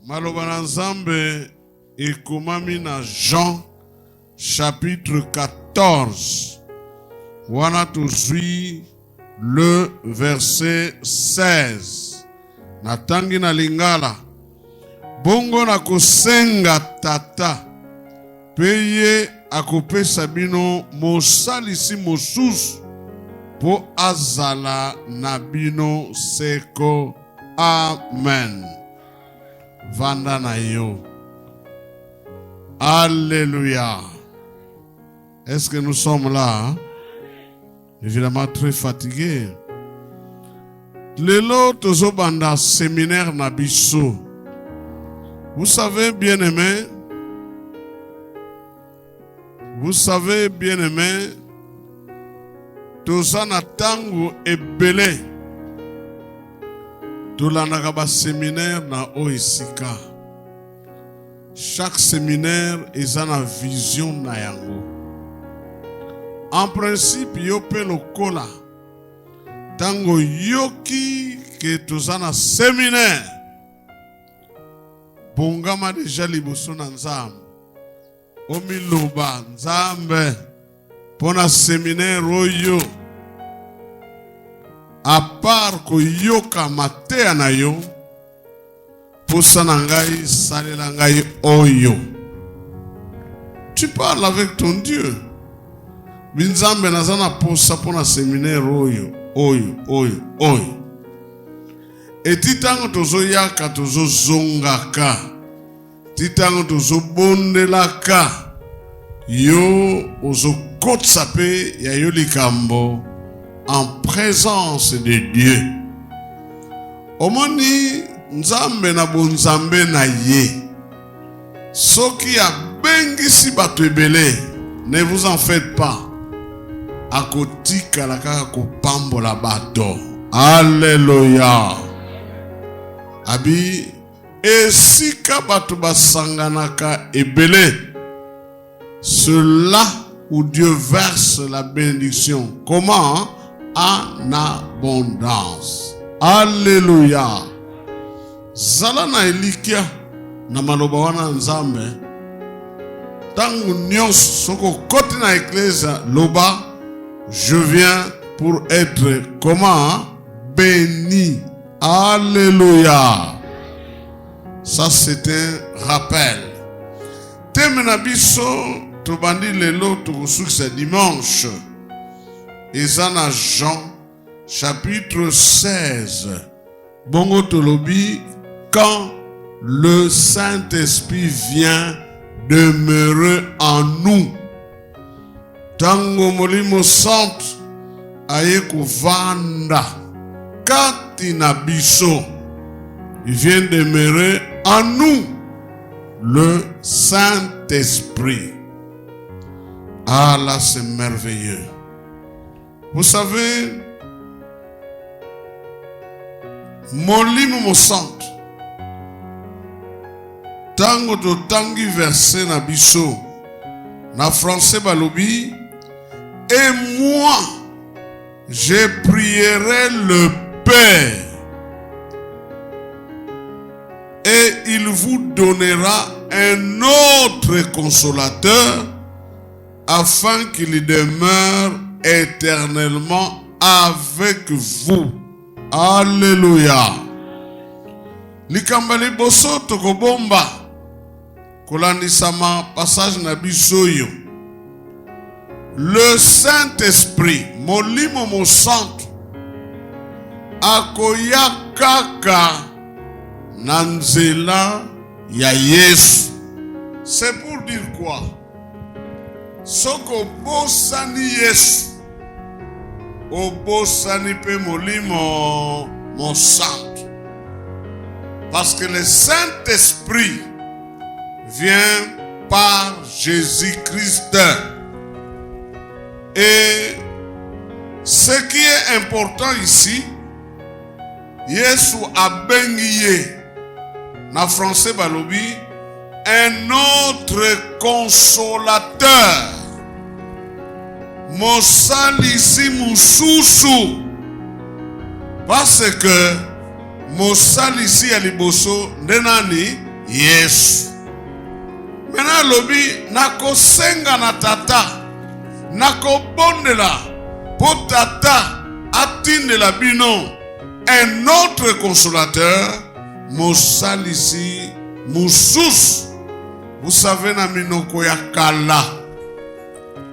Maloba na Nzambe ekomami na Jean chapitre 14. Wana tozwi le verset 16. Natangi na lingala. Bongo na kosenga tata. Peye akopesa bino mosalisi mosusu po azala na bino seko. Amen. Vanda na yo. Alléluia. Est-ce que nous sommes là? Hein? Évidemment très fatigués. Lelo tozo banda séminaire na biso. Vous savez bien aimé. Vous savez bien aimé. Toza na tango ebele. Tolandaka ba séminaire na oesika. Chaque séminaire eza na vision na yango. En principe yo pe lokola. Tango yoki ke toza na séminaire. Bongama deja liboso na Nzambe. Omiloba Nzambe pona séminaire oyo. À part ko yoka matea na yo, posa na ngai salela ngai oyo. Tu parles avec ton Dieu. Binzambe nazana posa pona séminaire oyo. Et titango tozo yaka tozo zongaka. Titango tozo bondelaka. Yo ozo kotsape ya yo likambo. En présence de Dieu. Omoni Nzambe na bonzambe na ye. Soki a bengisi bato ebele, ne vous en faites pas. Akotika la kaka kopambola bato. Alléluia. Abi esika bato basanganaka ebele. Cela où Dieu verse la bénédiction. Comment? En abondance. Alléluia. Zala na elikia na maloba wana Nzambe. Tangu nyonso soko koti na eklezia loba, je viens pour être comment? Béni. Alléluia. Ça c'est un rappel. Temena biso tobandi lelo tokosuki dimanche. Ezana Jean chapitre 16. Bongo tolobi, quand le Saint-Esprit vient demeurer en nous. Tango molimo santo aye kuvanda kati na biso. Il vient demeurer en nous. Le Saint-Esprit. Ah là c'est merveilleux. Vous savez, molimo mosanto tango to tangi verset na biso na français balobi, et moi je prierai le Père et il vous donnera un autre consolateur afin qu'il demeure éternellement avec vous. Alléluia. Likambali boso tokobomba kolandisama passage na biso yo. le Saint-Esprit, molimo mo santo, akoya kaka na nzela ya Yesu. C'est pour dire quoi? Soko bosani Yesu, obosani pe molimo mo santo. Parce que le Saint-Esprit vient par Jésus-Christ. Et ce qui est important ici, Yesu a bengié, na français balobi, un autre consolateur. Mosalisi mususu. Parce que mosalisi ya liboso ndenani Yesu. Maintenant lobi nako senga na tata. Nako bondela po tata atindela bino un autre consolateur mosalisi mususu. Vous savez na minoko ya kala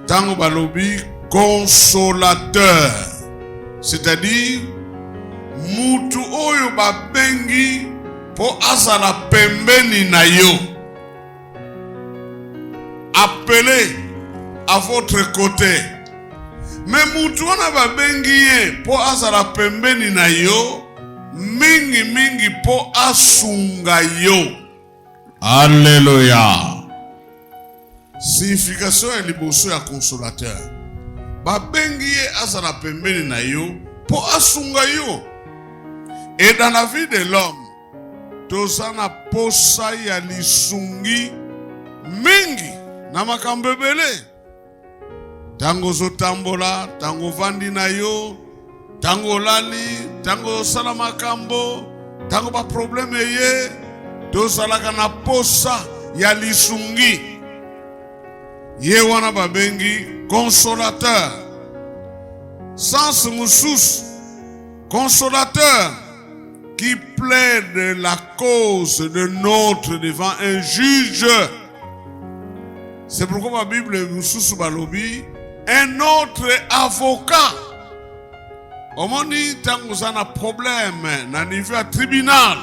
tango balobi consolateur, c'est-à-dire mutu oyo babengi po azala pembeni na yo, appelé à votre côté. Mais mutu wana babengi ye po azala pembeni na yo, mingi po asunga yo. Alléluia. Signification ya liboso ya consolateur. Babengi ye azala pembeni na yo po asunga yo. Et dans la vie de l'homme, tozana posa ya lisungi mingi na makambo ebele. Tango zotambola, tango vandi na yo, tango lali, tango sala makambo, tango ba problème ye, tozalaka na posa ya lisungi. Ye wana babengi consolateur. Sans musus, consolateur qui plaide la cause de notre devant un juge. C'est pourquoi la Bible mususu balobi un autre avocat. Omoni tango zana problème na niveau à tribunal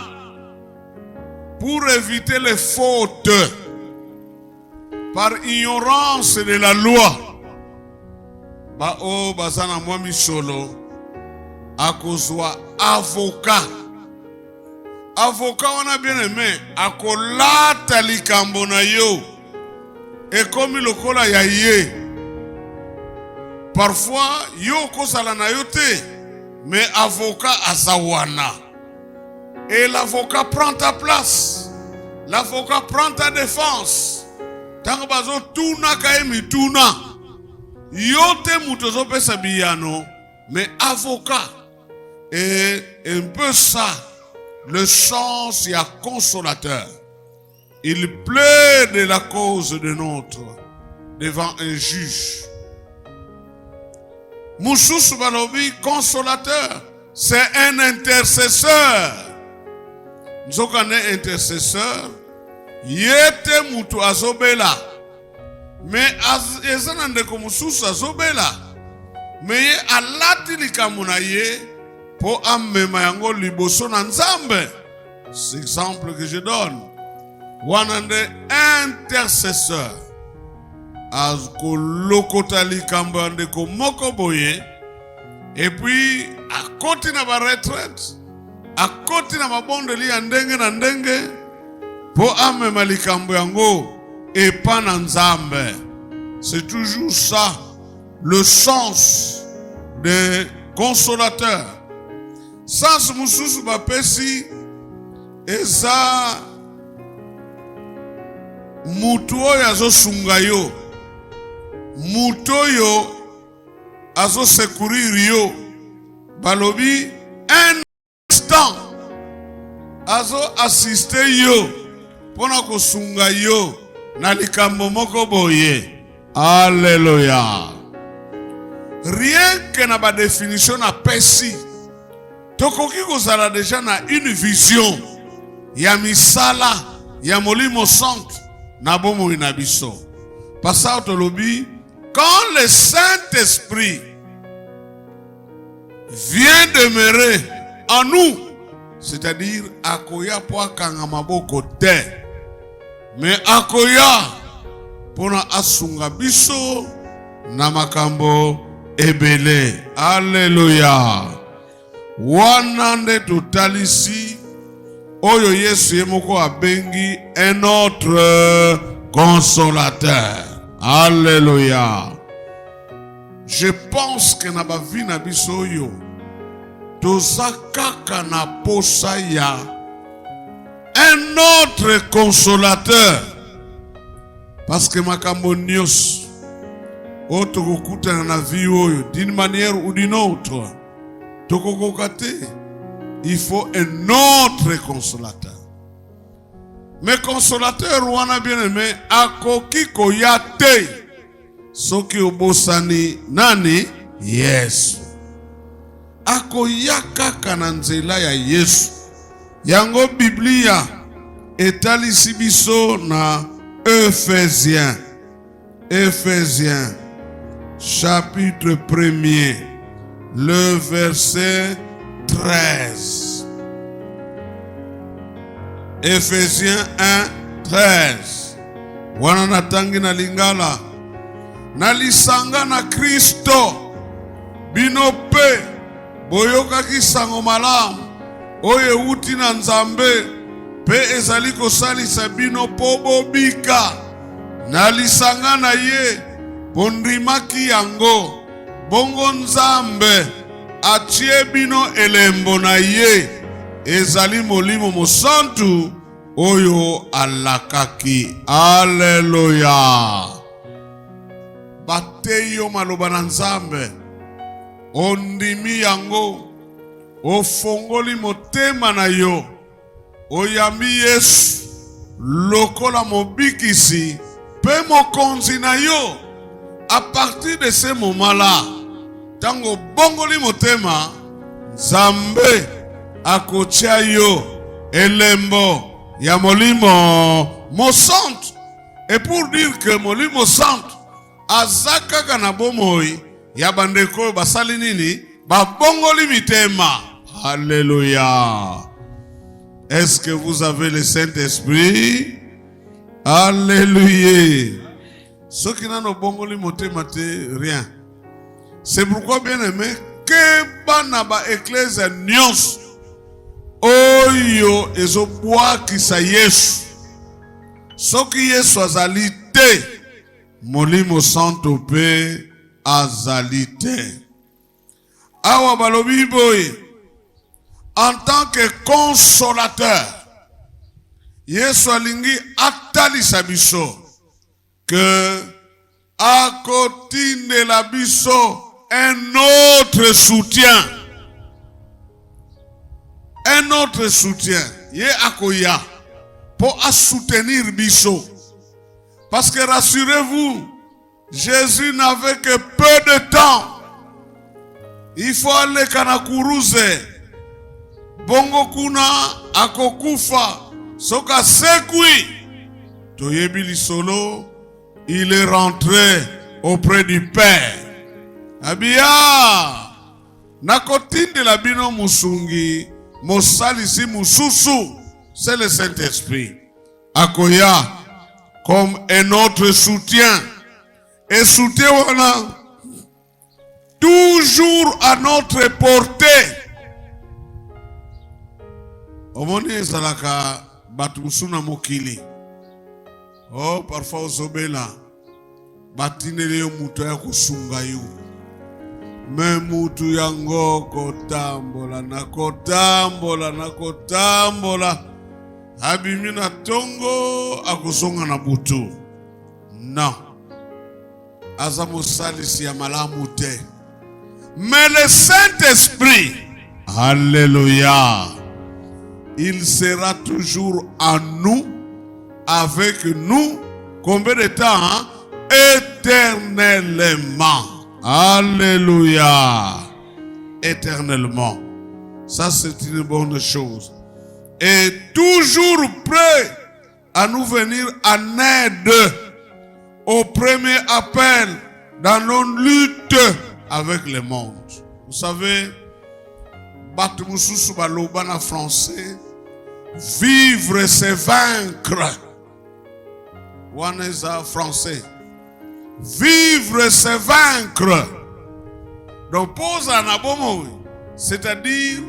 pour éviter les fautes par ignorance de la loi. Ba o bazana mwami solo akozwa avocat. Avocat wana bien aimé akolata likambo na yo ekomi lokola ya ye. Parfois yo kozala na yo te, mais avocat azawana. Et l'avocat prend ta place. L'avocat prend ta défense. Tango bazo tuna kaemi tuna. Yote mutozo pesa biyano, mais avocat. Et un peu ça, le sens y a consolateur. Il plaide la cause de notre devant un juge. Mususu balobi consolateur, c'est un intercesseur. Nous avons un intercesseur. Yete mutu azobela. Mais ezanande komususu azobela. Mais ye alati likambo na ye po amema yango liboso na Nzambe. C'est l'exemple que je donne. Wanande intercesseur. Azkolokota likambo ande ko moko boye. Et puis à côté na ba retraite, à côté na mabondeli ya ndenge na ndenge po amema likambo yango epa na Nzambe. C'est toujours ça le sens des consolateurs. Sans mususu bapesi eza mutu oyo azosunga yo, mutu oyo azosecourir yo, balobi un instant azo assister yo pona kosunga yo na likambo moko boye. Alléluia. Rien que na ba définition na pesi tokoki kozala déjà na une vision ya misala ya molimo santo na bomo ina biso. Pasa tolobi quand le Saint-Esprit vient demeurer en nous, c'est-à-dire akoya po akanga maboko te, mais akoya pona asunga biso na makambo ebele. Alléluia. Wana nde totalisi oyo Yesu yemoko abengi un autre consolateur. Alléluia. Je pense que na bavi na biso yo toza kaka na posa ya un autre consolateur, parce que makambo nyos o tokokutana na vie oyo d'une manière ou d'une autre tokokoka te. Il faut un autre consolateur. Mais consolateur wana bien aimé akoki koya te soki obosani nani? Yesu. Akoya kaka na nzela ya Yesu. Yango Biblia etalisi biso na Ephésiens chapitre 1er, le verset 13. Ephésiens 1:13. Wana natangi na lingala nalisanga na Kristo bino pe boyokaki sango malamu oyo euti na Nzambe pe ezali kosalisa bino po bobika. Nalisanga na ye bondimaki yango, bongo Nzambe atie bino elembo na ye, ezali molimo mosantu oyo alakaki. Alléluia. Bateyo maloba na Nzambe, ondimi yango, ofongoli motema na yo, oyambi Yesu lokola mobikisi pe mokonzi na yo. À partir de ce moment-là, tango bongoli motema, Nzambe akotia yo elembo ya molimo mosantu. Et pour dire que molimo santu azaka kana bomoi ya bandeko basali nini? Babongoli mitema. Alléluia. Est-ce que vous avez le Saint-Esprit? Alléluia. Ce qui n'a no bongoli motema te rien. C'est pourquoi bien aimé que banaba église nyos oyo ezobwa kisa Yesu. Soki Yesu azali te, molimo santo pe azali te. Awa balobi boye, en tant que consolateur, Yesu alingi atalisa biso que akotinde la biso un autre soutien. Un autre soutien. Ye akoya pour soutenir biso. Parce que rassurez-vous, Jésus n'avait que peu de temps. Il faut aller kanakuruze. Bongo kuna akokufa. Soka sekui. Toyebi solo. Il est rentré auprès du Père. Abia. Nakotinde la bino musungi. Mosalisi mususu. C'est le Saint-Esprit. Akoya. Comme un autre soutien. Et soutien wana. Toujours à notre portée. Omoni ezalaka batumsuna mokili. Oh, parfois ozobela batinele yo mutu ya kusunga yo. Me mutu yango kotambola nakotambola. Abimi na tongo akusonga na butu. Non. Aza mosalisi ya malamu te. Mais le Saint-Esprit, alléluia, il sera toujours en nous, avec nous, combien de temps? Hein? Éternellement. Alléluia. Éternellement. Ça, c'est une bonne chose. Et toujours prêt à nous venir en aide au premier appel dans nos luttes avec le monde. Vous savez, en français, vivre c'est vaincre. One is français. Vivre c'est vaincre. Donc pose un abomo, c'est-à-dire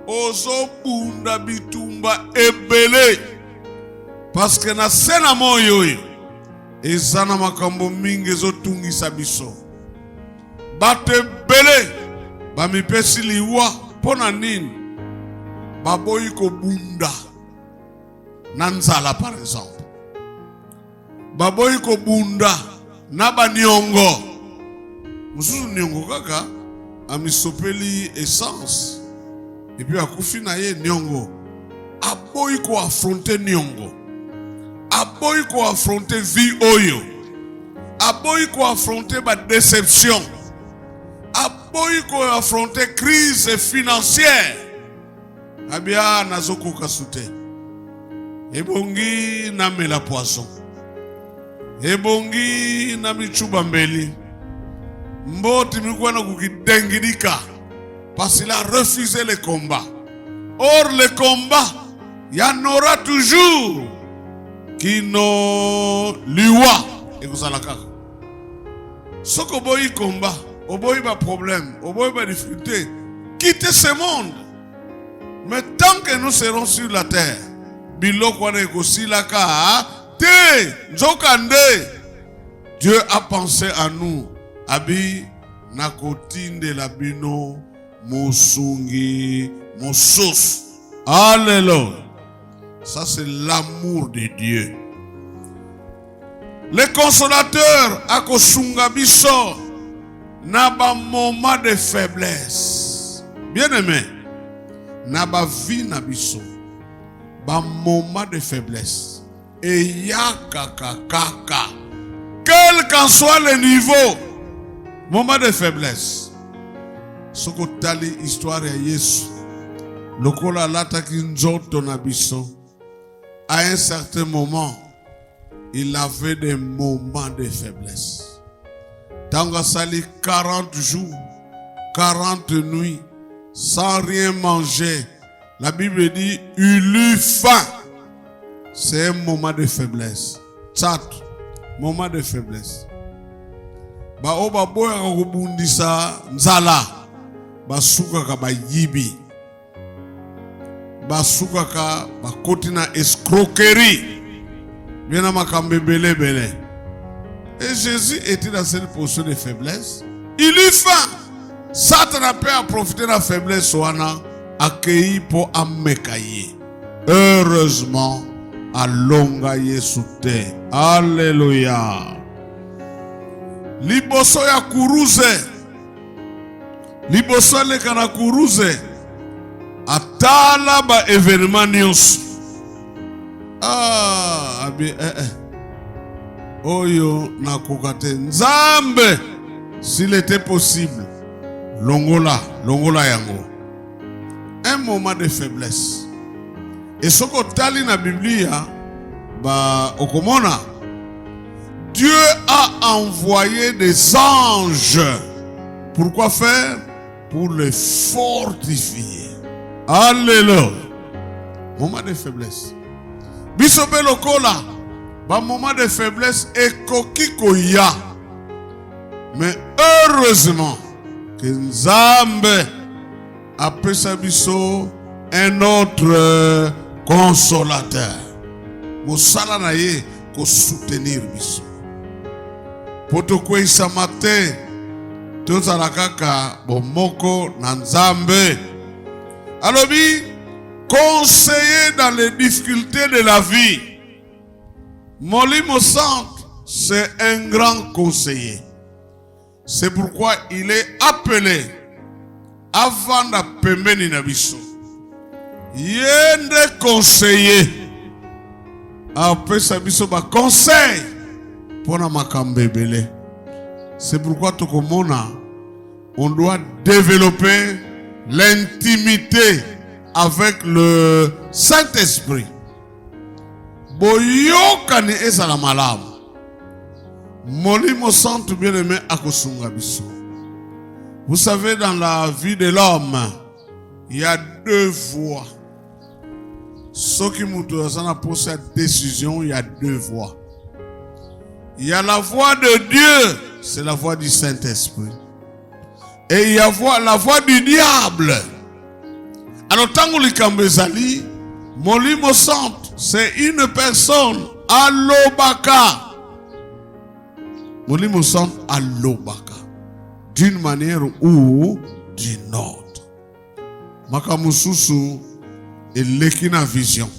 ozo bunda bitumba ebele. Parce que na sena moyo ezana makambo mingi ezotungisa biso. Bato ebele bamipesi liwa pona nini baboyi kobunda na nzala par exemple. Baboyi kobunda na baniongo. Mususu niongo kaka amisopeli essence et puis akufi na ye niongo. Aboyi ko affronter niongo. Aboyi ko affronter vie oyo. Aboyi ko affronter ba déception. Aboyi ko affronter crise financière. Abia nazoko kasute. Ebongi na mela poisson. Ebongi na michuba mbeli. Mboti mikuwa na kukidengidika. Parce qu'il a refusé le combat. Or le combat, il y en aura toujours qui n'ont liwa. Et vous allez kaka. Soko boyi combat, oboyi ba problème, oboyi ba difficulté. Quittez ce monde. Mais tant que nous serons sur la terre, biloko wana ekosilaka te nzokande. Dieu a pensé à nous. Abi nakotinde labino mosungi mosos. Alléluia. Ça c'est l'amour de Dieu. Le consolateur akosunga biso na ba moment de faiblesse. Bien aimé, na ba vie na biso ba moment de faiblesse. Et ya kaka. Quel qu'en soit le niveau, moment de faiblesse. Soko tali histoire ya Yesu. Lokola lata kinzoto na biso. À un certain moment, il avait des moments de faiblesse. Tanga sali 40 jours, 40 nuits, sans rien manger. La Bible dit, il eut faim. C'est un moment de faiblesse. Tchat, moment de faiblesse. Ba oba boya kakubundisa nzala. Basuka ka bayibi. Basuka ka bakoti na escroquerie. Bien à makambe bele. Et Jésus était dans cette position de faiblesse. Il eut faim. Satan a pu profiter de la faiblesse wana accueilli pour amekaye. Heureusement, alonga Yesu te. Alléluia. Liboso ya kuruze. Liboso le kana kuruze. Atala ba événement nyonso. Abi Oyo nakokate Nzambe s'il était possible. Longola yango. Un moment de faiblesse. Et ce que tali na Biblia ba okomona Dieu a envoyé des anges. Pourquoi faire? Pour les fortifier. Alléluia. Moment de faiblesse. Bisobe lokola. Ba moment de faiblesse ekoki koya. Mais heureusement que Nzambe a pesa biso un autre consolateur. Mosala na ye ko soutenir biso. Poto kwesa matin tozala kaka bomoko na Nzambe. Alobi conseiller dans les difficultés de la vie. Molimo Centre, c'est un grand conseiller. C'est pourquoi il est appelé avant d'appeler Nabiso. Yende conseiller. Après ça, biso ba conseil pour na makambebele. C'est pourquoi tokomona on doit développer l'intimité avec le Saint-Esprit. Boyokani ezala malamu. Molimo Santo bien-aimé akosunga biso. Vous savez, dans la vie de l'homme, il y a deux voies. Ceux qui m'ont pour cette décision, il y a deux voies. Il y a la voix de Dieu, c'est la voix du Saint-Esprit. Et il y a la voix du diable. Alors, tant que l'ikambezali, Molimo Santo, c'est une personne, alobaka. Molimo Santo, alobaka. D'une manière ou d'une autre. Makamususu, eleki na vision.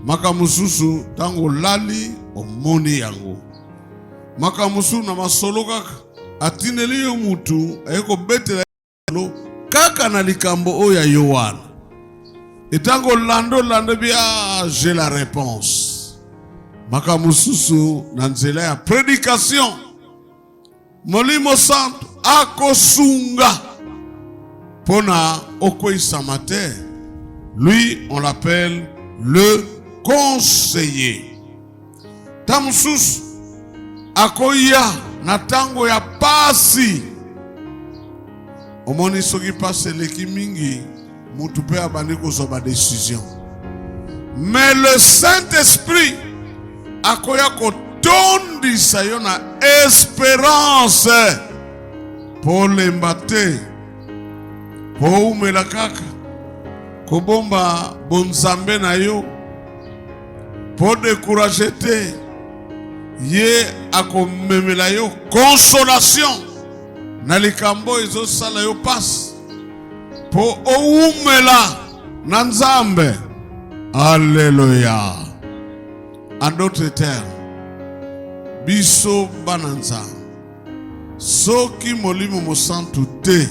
Makamususu, tango lali, omoni yango. Makamusu na masolo kaka atineli yo mutu ayeko betela lo kaka na likambo oya Yohana. Etango lando bia j'ai la réponse. Makamususu na nzela ya prédication. Molimo Santo akosunga pona okoisa mater. Lui on l'appelle le conseiller. Tamsusu akoya na tango ya pasi. Omoni soki passe leki mingi, mutu pe abandi kozoba décision. Mais le Saint-Esprit akoya kotondisa yo na espérance po lembate po umela kaka kobomba bonzambe na yo po décourager te. Ye akomemela yo consolation na likambo ezo sala yo passe po oumela na Nzambe. Alléluia. En d'autres termes, biso bananza soki Molimo Santo te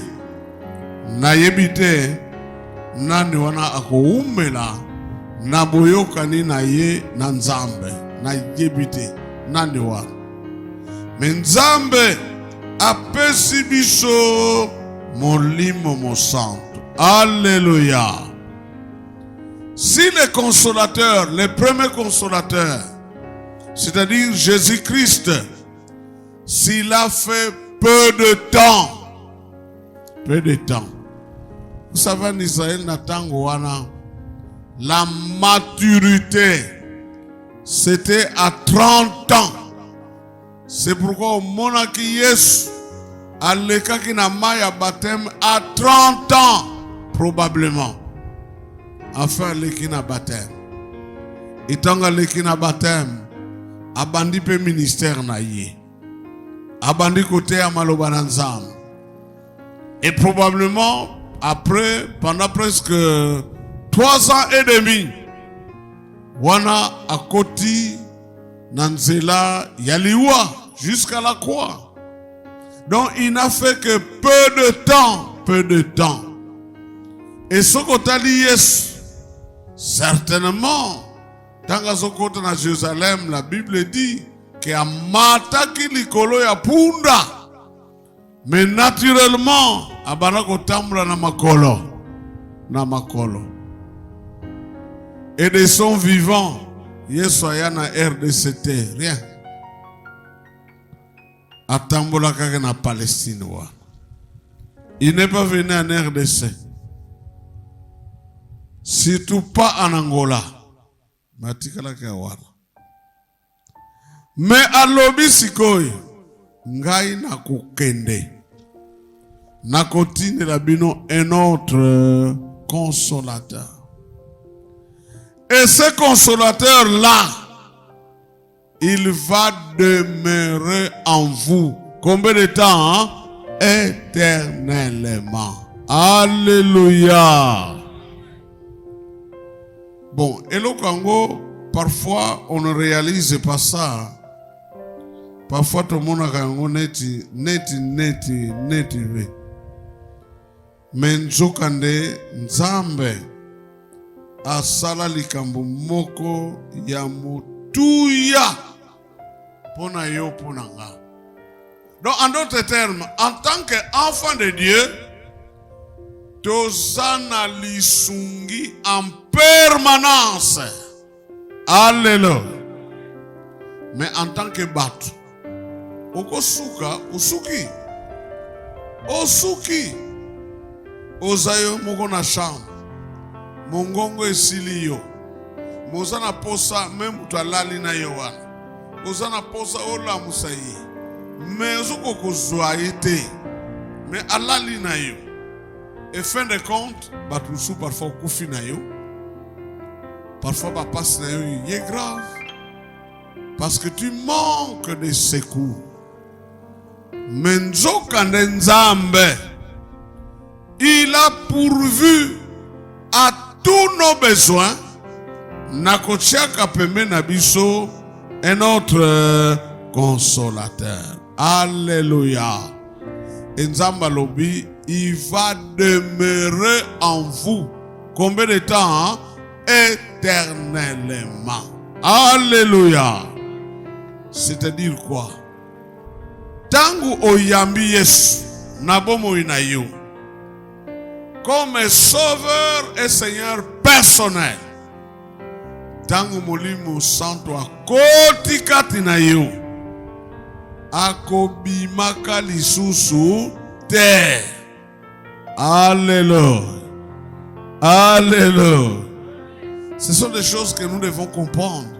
na yebite nani wana akoumela na boyokani na ye na Nzambe na yebite nani wana. Nzambe apesi biso Molimo Santo. Alléluia. Si les consolateurs, les premiers consolateurs, c'est-à-dire Jésus-Christ, s'il a fait peu de temps, vous savez en Israël natango wana, la maturité c'était à 30 ans. C'est pourquoi au monaki Yesu alekaki na maya baptême à 30 ans probablement. Enfin leki na baptême. Itanga leki na baptême abandi pe ministère na ye. Abandi kote ya maloba na Nzambe. Et probablement après pendant presque 3 ans et demi wana akoti nanzela yaliwa jusqu'à la croix. Donc il n'a fait que peu de temps. Et ce qu'otali Yesu, certainement, tanga sokota na Jérusalem, la Bible dit que amataki likolo ya punda, mais naturellement abana kotambula na makolo. Et de son vivant, Yesu aya na RDCT, rien. Atambola kaka na Palestine wa. Il n'est pas venu en RDC. Surtout pas en Angola. Matikala ka wana. Mais alobi sikoy ngai na kokende. Na kotine la bino un autre consolateur. Et ce consolateur-là, il va demeurer en vous. Combien de temps? Hein? Éternellement. Alléluia. Bon, et le Congo, parfois on ne réalise pas ça. Parfois tout le monde a neti. Mais nzokande Nzambe asala likambo moko ya mutuya pona yo pona nga. Donc en d'autres termes, en tant qu'enfant de Dieu, tozana lisungi en permanence. Alléluia. Mais en tant que bateau, okosuka usuki osuki ozayo moko na chambre mongongo esili yo moza na posa même mutu alali na yo wana oza na posa olamusa ye mais ozoko kozwa ye te mais alali na yo et fin de compte bato mosusu parfois okufi na yo parfois bapasi na yo ye grave parce que tu manques de secours. Mais nzokande Nzambe, il a pourvu à tous nos besoins. Nakotiaka pembe na biso un autre consolateur. Alléluia. Et Nzamba lobi, il va demeurer en vous. Combien de temps? Hein? Éternellement. Alléluia. C'est-à-dire quoi? Tangu oyambi Yesu na bomo ina yo comme sauveur et seigneur personnel. Tangu molimo santo akoti kati na yo akobimaka lisusu te. Alléluia. Alléluia. Ce sont des choses que nous devons comprendre.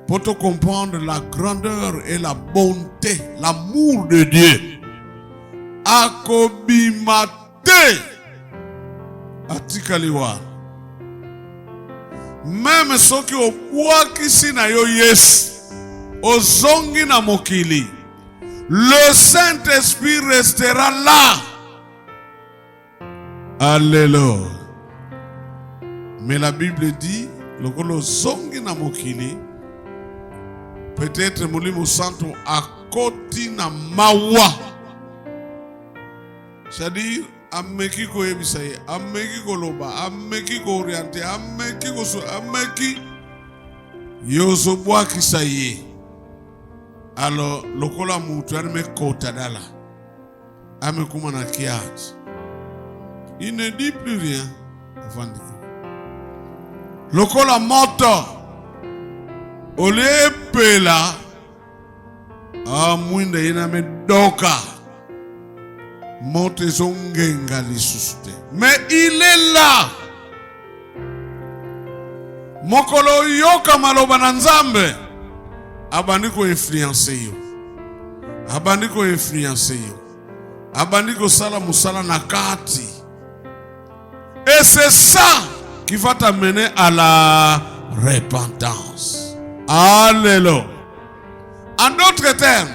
Pour te comprendre la grandeur et la bonté, l'amour de Dieu. Akobimate atikaliwa. Même soki obwakisi na yo Yesu, ozongi na mokili, le Saint-Esprit restera là. Alléluia. Mais la Bible dit, lokolo zongi na mokili, peut-être Molimo Santo akoti na mawa. C'est-à-dire, ameki ko ebisaye, ameki ko loba, ameki ko orienté, ameki ko so, ameki yoso boa kisaye. Alors, lokola mutu arme kota dala. Ame kumana kiat. Il ne dit plus rien avant de dire. Lokola moto. Ole pela amwinde ina medoka mote zongenga lisuste. Mais il est là. Mokolo yoka maloba na Nzambe abandiko influencer yo. Abandiko influencer yo. Abandiko sala musala na kati. Et c'est ça qui va t'amener à la repentance. Alléluia. En d'autres termes,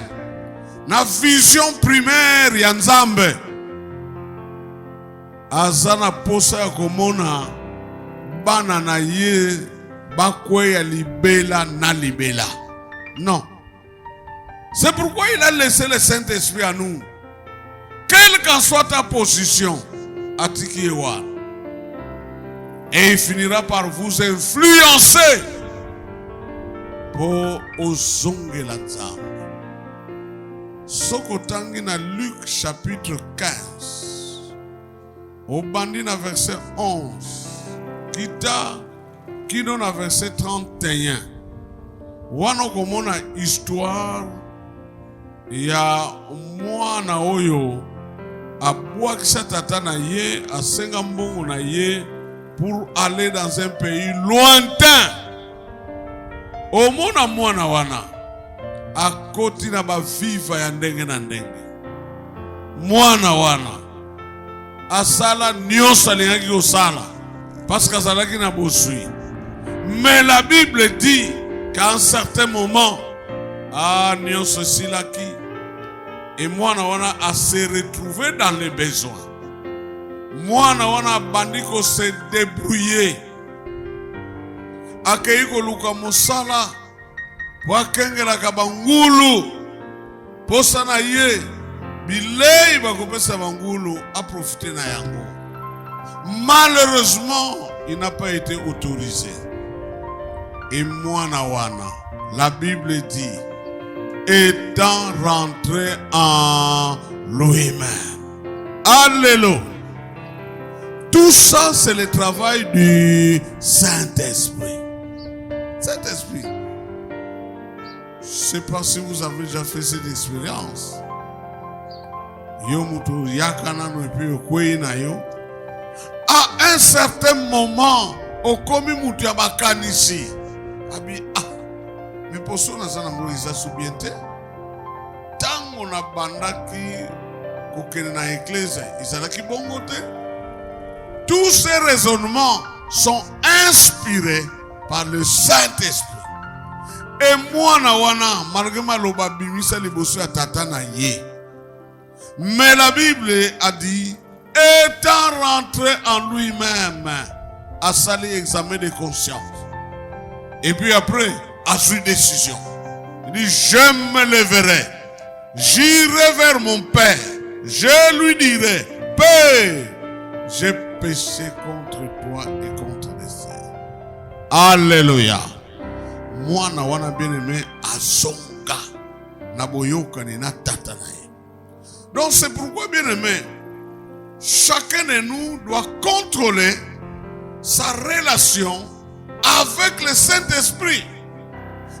la vision primaire ya Nzambe azana posa ya komona bana na ye bakweya libela na libela. Non. C'est pourquoi il a laissé le Saint-Esprit à nous. Quelle qu'en soit ta position, atikiwa. Et il finira par vous influencer pour ozonge la Nzambe. Sokotangi na Luc chapitre 15. Au bandi na verset 11. Kita kino na verset 31. Wana komona histoire ya mwana oyo abwakisa tata na ye asenga mbongo na ye pour aller dans un pays lointain. Omona mwana wana akoti na baviva ya ndenge na ndenge. Mwana wana asala nyonso alingaki kosala parce qu'azalaki na bosui. Mais la Bible dit qu'à un certain moment nyonso silaki et mwana wana a se retrouvé dans les besoins. Mwana wana bandiko se débrouiller. Akeiko luka mosala wakengela kabangulu posa na ye bilei bakopesa bangulu a profiter na yango. Malheureusement, il n'a pas été autorisé. Et mwana wana, la Bible dit, étant rentré en lui-même. Alléluia. Tout ça, c'est le travail du Saint-Esprit. Saint-Esprit. sais pas si vous avez déjà fait cette expérience. À un certain moment, au commis moutia bakanisi. Abi mais pour ça na sana mo isa subiente. Tango na bandaki kokene na église, izalaki bongote. Tous ces raisonnements sont inspirés par le Saint-Esprit. Et moi na wana malgré maloba bimisa liboso ya tata na ye. Mais la Bible a dit, étant rentré en lui-même, a sali examen de conscience. Et puis après, a pris décision. Il dit, je me lèverai, j'irai vers mon Père, je lui dirai, Père, j'ai péché contre toi et contre les cieux. Alléluia. Moi, na wana bien aimé, azonga, na boyoka ni na tata na ye. Donc c'est pourquoi, bien aimé, chacun de nous doit contrôler sa relation avec le Saint-Esprit.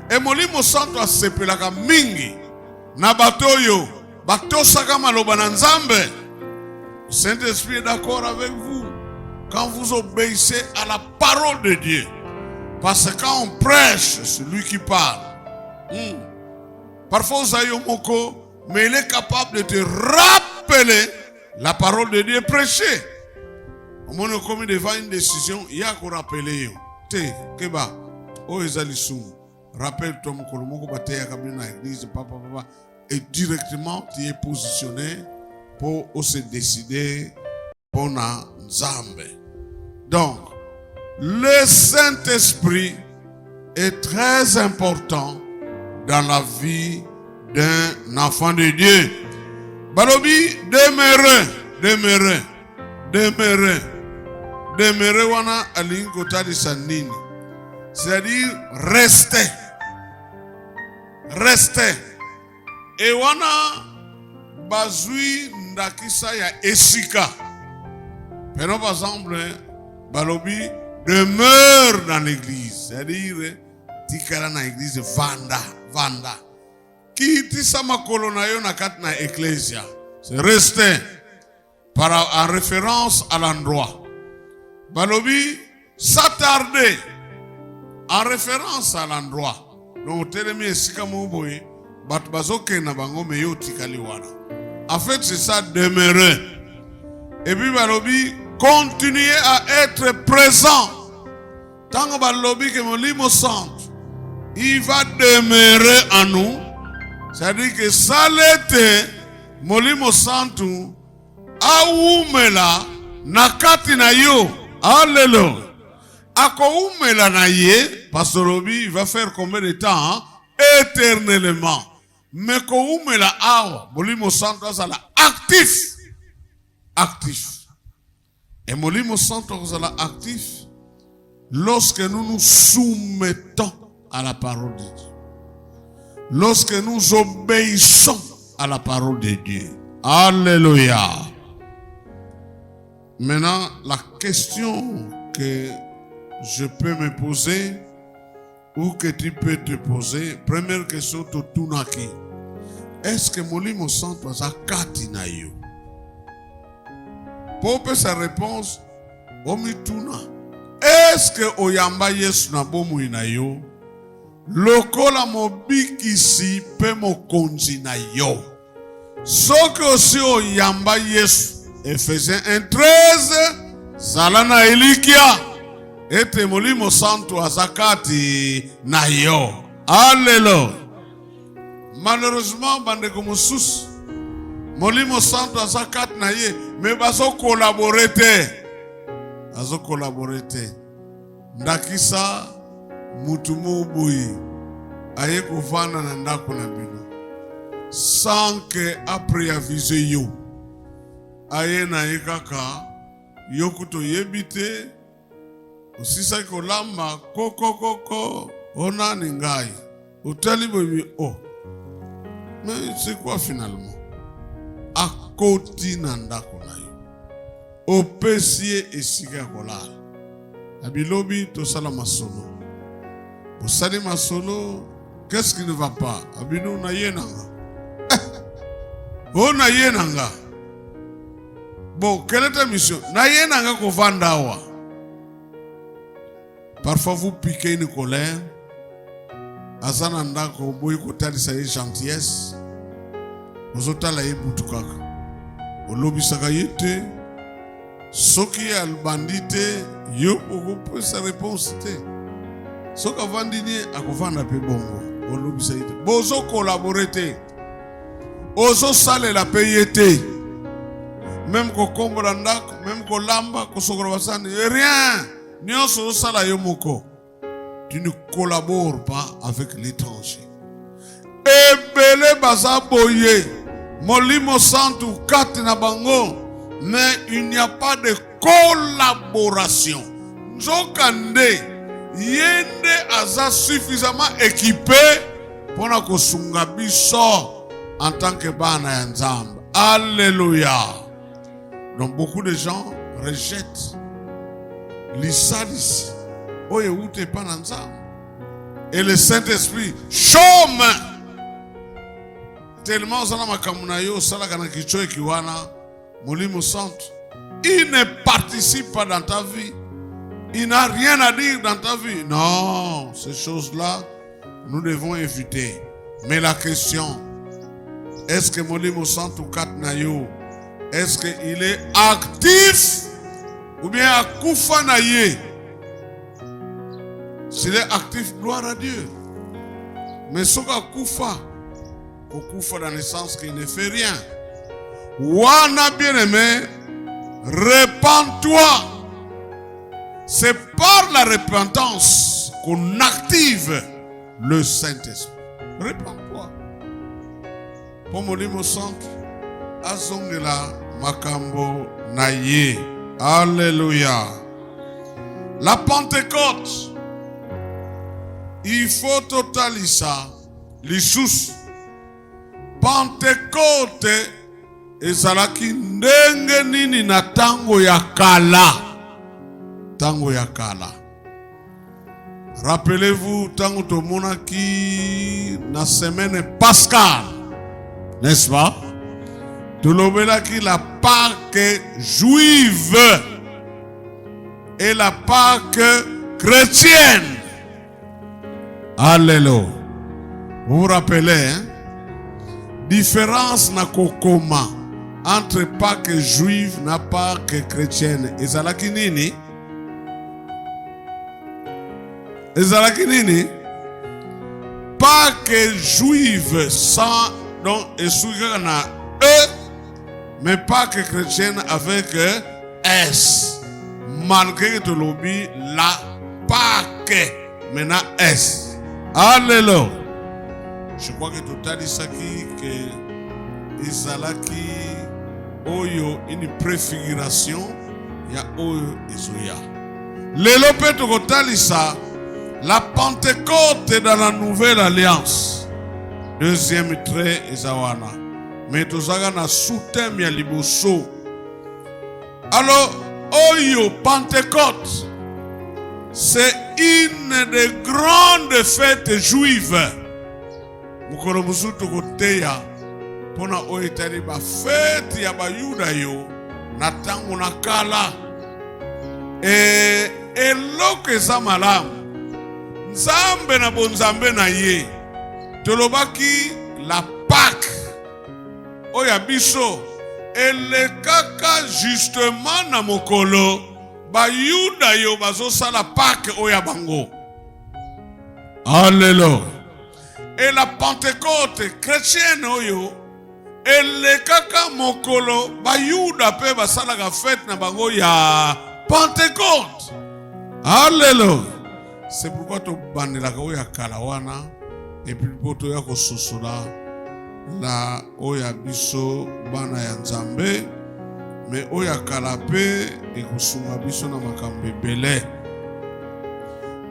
Et molimo santo asepelaka mingi na batoyo batosaka maloba na Nzambe. Le Saint-Esprit est d'accord avec vous quand vous obéissez à la parole de Dieu. Parce que quand on prêche, c'est lui qui parle. Parfois, vous avez un moko, mais il est capable de te rappeler la parole de Dieu prêchée. Au moment où on est devant une décision, il y a qu'on rappelle. Te, keba, oh ezalisum, rappelle-toi mon colombo bate ya kabina église, papa. Et directement, tu es positionné pour se décider pour na Nzambe. Donc, le Saint-Esprit est très important dans la vie d'un enfant de Dieu. Balobi, demeurer wana alingota de sanini. C'est-à-dire rester. Et wana bazui ndakisa ya esika. Prenons par exemple, balobi demeure dans l'église. C'est-à-dire tikala na église vanda. Qui tisa makolo na yo na kat na ecclesia. C'est rester en référence à l'endroit. Balobi s'attarder en référence à l'endroit. Donc telemi esika moboye bat bazoke na bango meyo tikali wana. En fait c'est ça demeurer. Et puis balobi continuer à être présent. Tant que balobi que molimo santo il va demeurer en nous. C'est-à-dire que ça l'était molimo santo aumela nakati na yo. Alléluia. Akoumela na ye, Pastor Robi, il va faire combien de temps? Hein? Éternellement. Mais koumela awa, molimo santo azala actif. Et molimo santo azala actif lorsque nous nous soumettons à la parole de Dieu. Lorsque nous obéissons à la parole de Dieu. Alléluia. Maintenant, la question que je peux me poser ou que tu peux te poser, première question, Totunaki. Est-ce que molimo santo azakati na yo? Pour sa réponse, omituna. Est-ce que oyamba yesu na bomu na yo? Lokola mobikisi pe mokonzi na yo. Soki aussi oyamba yesu. Ephésiens 1:13, Zalana Elikia, ete molimo santo azakati na yo. Alléluia. Malheureusement, bande comme sous, molimo santo azakati na ye, mais bazo collaborer te. Ndakisa mutumo boyi, aye kovana na ndako na bino. Sans que après aviser yo. Aye na ikaka yokuto yebite usisa kolamba koko ona ningai utali bobi mais c'est quoi finalement akoti nandako na yo opesie esika kolala abilobi to sala masolo osali masolo Qu'est-ce qui ne va pas? Abino na yenanga. Oh na yenanga. Bon, quelle est ta mission? Na yenanga ko vandawa. Parfois vous piquez une colère. Azananda ko boy ko talisa ye gentillesse. Ozotala ye butukaka. Olobisaka yete. Soki al bandite yo ko sa réponse te. Soka vandini akovanda pe bongo. Olobisa yete. Bozo collaborer te. Ozo sale la payete. Même ko kombo ndako, même ko lamba ko sokoro basani rien. Nyonso sala yo moko. Tu ne collabores pas avec l'étranger. Ebele baza boye. Molimo santu kati na bango. Mais il n'y a pas de collaboration. Nzokande yende aza suffisamment équipé pour na kosunga biso en tant que bana ya Nzambe. Alléluia. Donc beaucoup de gens rejettent l'isalis. Oye ute pa na Nzambe. Et le Saint-Esprit chôme. Tellement zana makamuna yo sala kana kicho kiwana molimo santo. Il ne participe pas dans ta vie. Il n'a rien à dire dans ta vie. Non, ces choses-là, nous devons éviter. Mais la question, est-ce que molimo santo katnayo, est-ce qu'il est actif ou bien akufa na ye? S'il est actif, gloire à Dieu. Mais ce akufa, okufa dans le sens qu'il ne fait rien. Wana bien-aimé, répands-toi. C'est par la repentance qu'on active le Saint-Esprit. Répands-toi. Pour molimo santo, azongela makambo naye. Alléluia. La Pentecôte, il faut totaliser les sous. Pentecôte ezalaki ndenge nini na tango ya kala. Tango ya kala. Rappelez-vous tango tomonaki na semaine pascale, n'est-ce pas? Tolobelaki la Pâque juive et la Pâque chrétienne. Alléluia. Vous vous rappelez, hein? Différence na kokoma entre Pâque juive na Pâque chrétienne. Ezalaki nini? Ezalaki nini? Pâque juive sans donc esouika na E, mais Pâque chrétienne avec S. Malgré que lobby la Pâque maintenant S. Alléluia. Je crois que tout a dit ça que Ezalaki oyo une préfiguration ya oyo ezoya. Lelo peto kotalisa la Pentecôte dans la nouvelle alliance. Deuxième trait ezawana. Mais tozaga na sous-thème ya liboso. Alors oyo Pentecôte, c'est une des grandes fêtes juives. Mukolo musutu koteya pona oitali ba fête ya bayuda yo na tango na kala. Eloko eza malamu. Nzambe na bonzambe na ye. Tolobaki la Pâque. Oya biso elekaka justement na mokolo bayuda yo bazosala Pâque oya bango. Alléluia. Et la Pentecôte chrétienne oyo elekaka mokolo bayuda pe basalaka fête na bango ya Pentecôte. Alléluia. C'est pourquoi to bandelaka oya kalawana et puis poto ya kososola la oya biso bana ya Nzambe mais oya kalape et kosunga biso na makambe belé.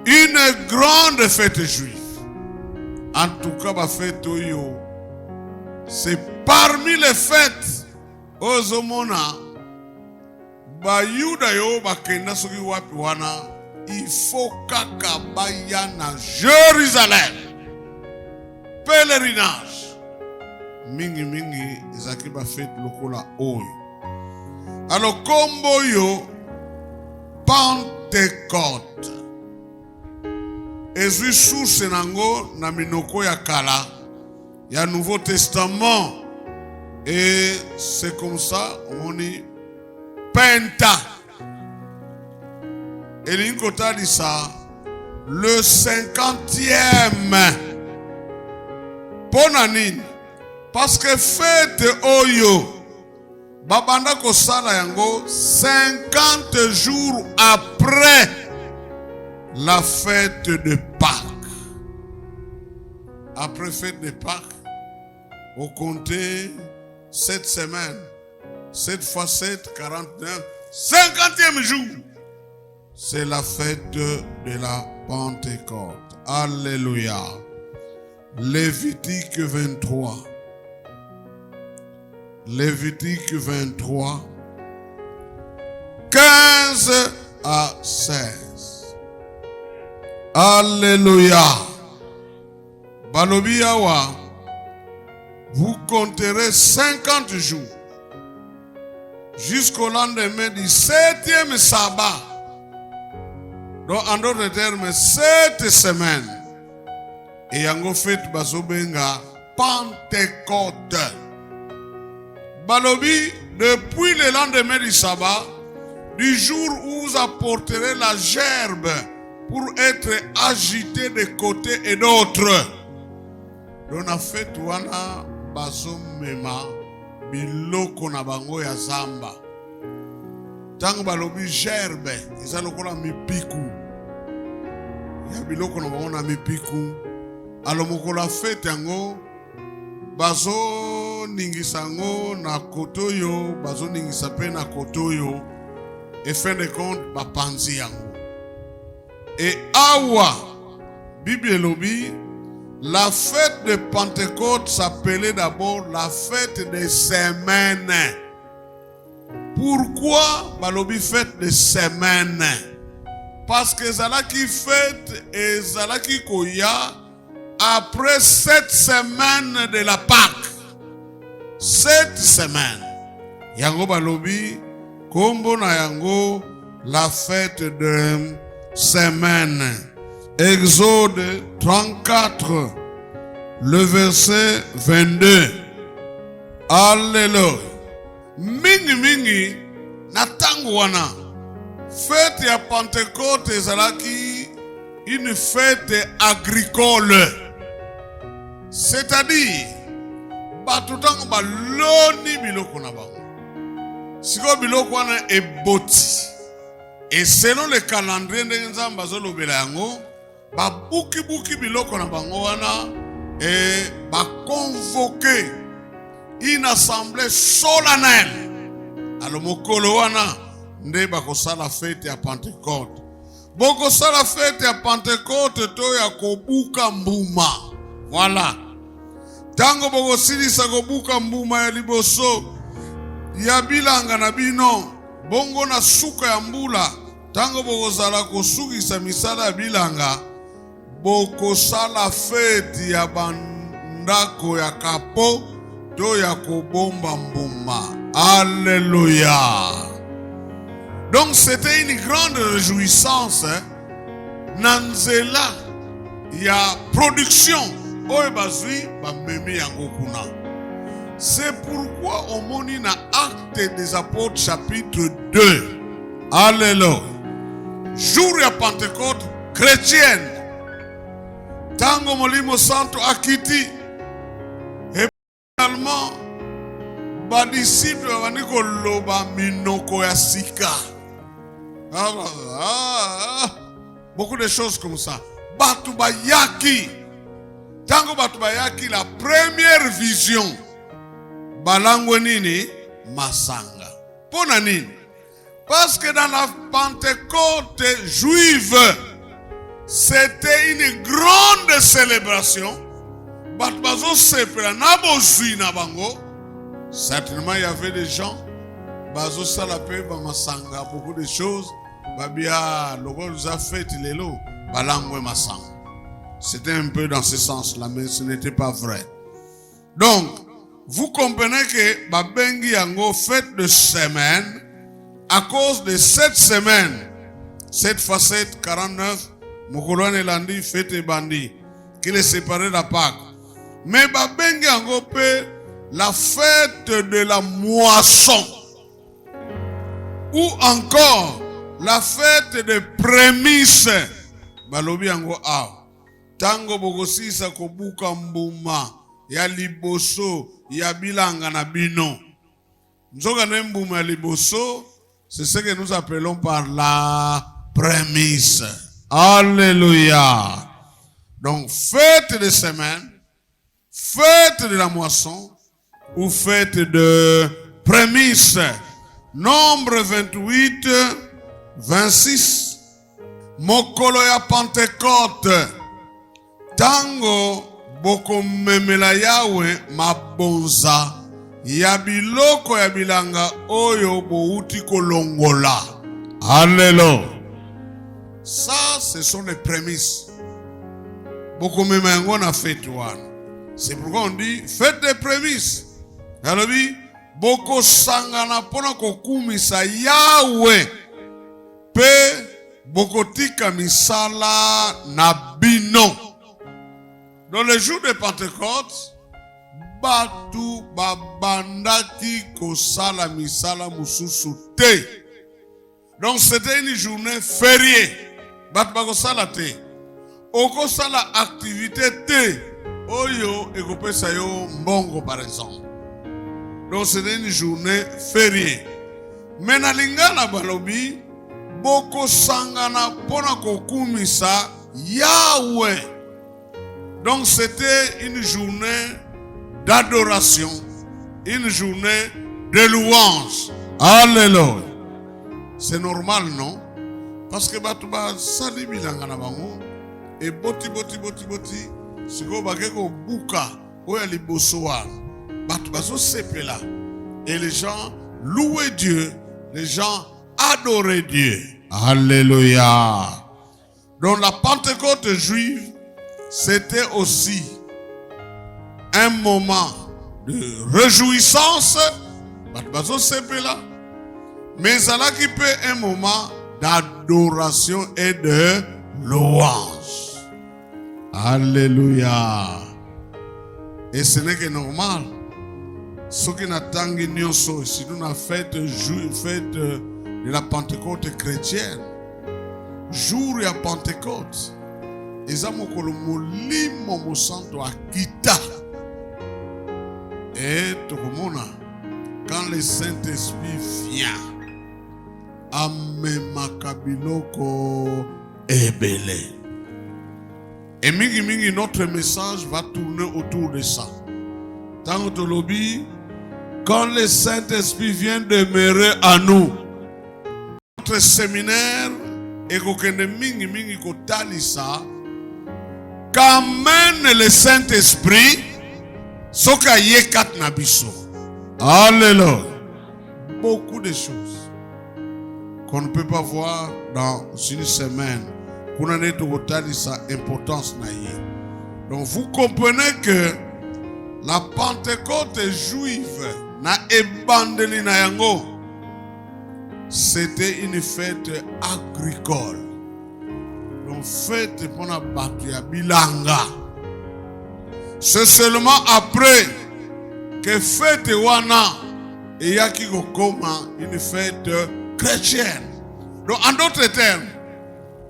Une grande fête juive. En tout cas, la fête oyo, c'est parmi les fêtes ozomona bayuda yo bakenda soki wapi wana, il faut kaka baya na Jérusalem. pèlerinage. Mingi mingi ezaki ba fête lokola oyo. Alors kombo yo Pentecôte. Ezui source nango na minoko ya kala ya Nouveau Testament. Et c'est comme ça on dit Penta. Et l'inkota dit ça le 50e. Ponanine. Parce que fête oyo babanda kosala yango 50 jours après la fête de Pâques. Après fête de Pâques, on comptait 7 semaines. 7 fois 7, 49. 50e jour. C'est la fête de la Pentecôte. Alléluia. Lévitique 23. Lévitique 23. 15 à 16. Alléluia. Balobiawa. Vous compterez 50 jours. Jusqu'au lendemain du 7e sabbat. Donc, en d'autres termes, 7 semaines. Et yango fête bazobenga Pentecôte. Balobi, depuis le lendemain du sabbat, du jour où vous apporterez la gerbe pour être agité de côté et d'autre. Donc, la fête wana bazomema biloko na bango ya zamba. Tango balobi gerbe, eza lokola mipiku. Ya biloko na bango na mipiku. Alo mokola fete yango bazo ningisango na kotoyo, bazo ningisa pe na kotoyo. Et fin de compte bapanzi yango. Et awa Bible lobi la fête de Pentecôte s'appelait d'abord la fête des semaines. Pourquoi balobi fête des semaines? Parce que zalaki fête et zalaki koya après 7 semaines de la Pâque. 7 semaines. Yango balobi kombo na yango la fête de semaine. Exode 34, le verset 22. Alléluia. Mingi mingi na tango wana fête ya Pentecôte ezalaki une fête agricole. C'est-à-dire batu tango baloni biloko na bango. Siko biloko wana eboti. Et selon le calendrier ndenge nzambe azolobela yango, ba buki biloko na bango wana et ba convoquer une assemblée solennelle. Alors mokolo wana nde bakosala fête ya Pentecôte. Bokosala fête ya Pentecôte to ya kobuka mbuma. Voilà. Tango bokosilisa kobuka mbuma ya liboso ya bilanga na bino, bongo na suka ya mbula, tango bokozala kosukisa misala ya bilanga, bokosala fête ya bandako ya kapo to ya kobomba mbuma. Alléluia. Donc c'était une grande réjouissance, nanzela ya production oyo bazui bamemi yango kuna. C'est pourquoi on moni na Actes des Apôtres chapitre 2. Alléluia. Jour ya Pentecôte chrétienne. Tango molimo santo akiti. Et finalement, ba disciple vaniko loba minoko ya sika. Beaucoup de choses comme ça. Batu bayaki. Tango batu bayaki la première vision. Balango nini? Masanga. Pona nini? Parce que dans la Pentecôte juive, c'était une grande célébration. Batbazo sepela nabo zui na bango. Certainement il y avait des gens bazo salape ba masanga, beaucoup de choses. Babia logo nous a fait lelo balango masanga. C'était un peu dans ce sens-là, mais ce n'était pas vrai. Donc, vous comprenez que Babengi Yango fête de semaine à cause de cette semaine. 7 fois 7, 49, Mokolone Elandi, fête et bandi, qu'il est séparé de la Pâque. Mais Babengi Yango peut la fête de la moisson. Ou encore la fête des prémices. Balobi Yango a. Tango bogosisa kobuka mbuma ya liboso ya bilanga na bino. Nzoka na mbuma ya liboso, c'est ce que nous appelons par la prémisse. Alléluia. Donc fête de semaine, fête de la moisson ou fête de prémisse. Nombre 28, 26. Mokolo ya Pentecôte. Tango boko memela yawe mabonza ya biloko ya bilanga oyo bouti kolongola. Alléluia. Ça, ce sont les prémices. Boko memela yango na fête wana. C'est pourquoi on dit fête des prémices. Yalobi boko sangana pona kokumisa yawe pe boko tika misala na bino. Dans le jour de Pentecôte, Batu babandaki kosala misala mususu te. Donc c'était une journée fériée. Batu bakosala te. Okosala activité te. Oyo ekopesa yo mbongo par exemple. Donc c'était une journée fériée. Mais na lingala balobi boko sangana pona kokumisa Yahweh. Donc c'était une journée d'adoration, une journée de louange. Alléluia. C'est normal, non? Parce que batuba sali bilanga na bango et boti siko bakeko buka oya liboso wana. Batuba so sepela. Et les gens louaient Dieu, les gens adoraient Dieu. Alléluia. Donc la Pentecôte juive, c'était aussi un moment de réjouissance, mais ça là qui peut un moment d'adoration et de louange. Alléluia. Et ce n'est que normal. Ce qui n'attend nyonso, si nous avons fête de la Pentecôte chrétienne, jour de Pentecôte, ezamokolo molimo mosanto akita. Et tokomona, quand le Saint-Esprit vient, amemaka biloko ebele. Et mingi notre message va tourner autour de ça. Tant que lobby, quand le Saint-Esprit vient demeurer à nous, notre séminaire et kokende mingi kotalisa, qu'amène le Saint-Esprit, soka yekat nabiso. Alléluia. Beaucoup de choses qu'on ne peut pas voir dans une semaine. Pour en être au sa importance naïe. Donc vous comprenez que la Pentecôte juive na ebandeli na yango, c'était une fête agricole. Donc fête pour la batu ya bilanga. C'est seulement après que fête wana et yaki kokoma une fête chrétienne. Donc en d'autres termes,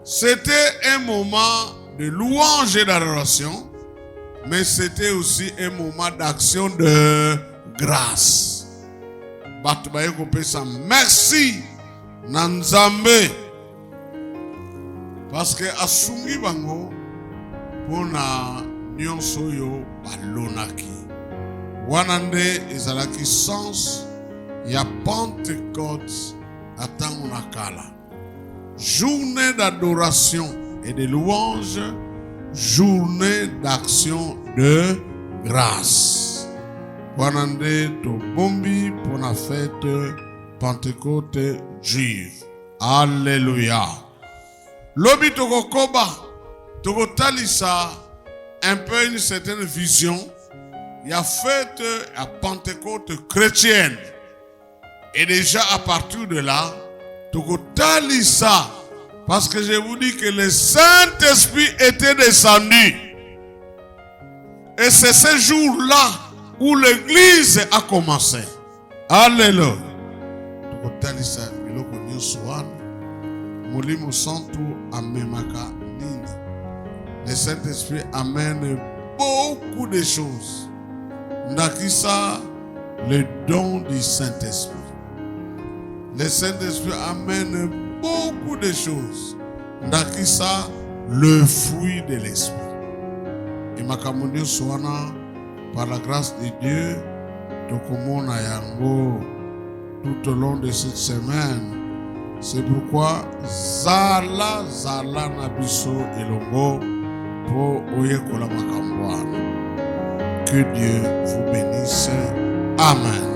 c'était un moment de louange et d'adoration, mais c'était aussi un moment d'action de grâce. Batubaye kopesa merci Nanzambe. Parce que asungi bango pona nyonso yo balonaki. Wanande ezalaki sens ya Pentecôte atango nakala. Journée d'adoration et de louange, journée d'action de grâce. Wanande to bombi pour la fête Pentecôte juive. Alléluia. Lobi tokokoba tokotalisa un peu une certaine vision. Il y a fête à Pentecôte chrétienne. Et déjà à partir de là, tokotalisa. Parce que je vous dis que le Saint-Esprit était descendu. Et c'est ce jour-là où l'église a commencé. Alléluia. Tokotalisa biloko nyonso wana. Molimo Santo amemaka nini. Le Saint-Esprit amène beaucoup de choses. Ndakisa le don du Saint-Esprit. Le Saint-Esprit amène beaucoup de choses. Ndakisa le fruit de l'Esprit. Et makamonio soana par la grâce de Dieu, tokomona yango tout au long de cette semaine. C'est pourquoi zala nabiso elongo po oyekola makambo wana. Que Dieu vous bénisse. Amen.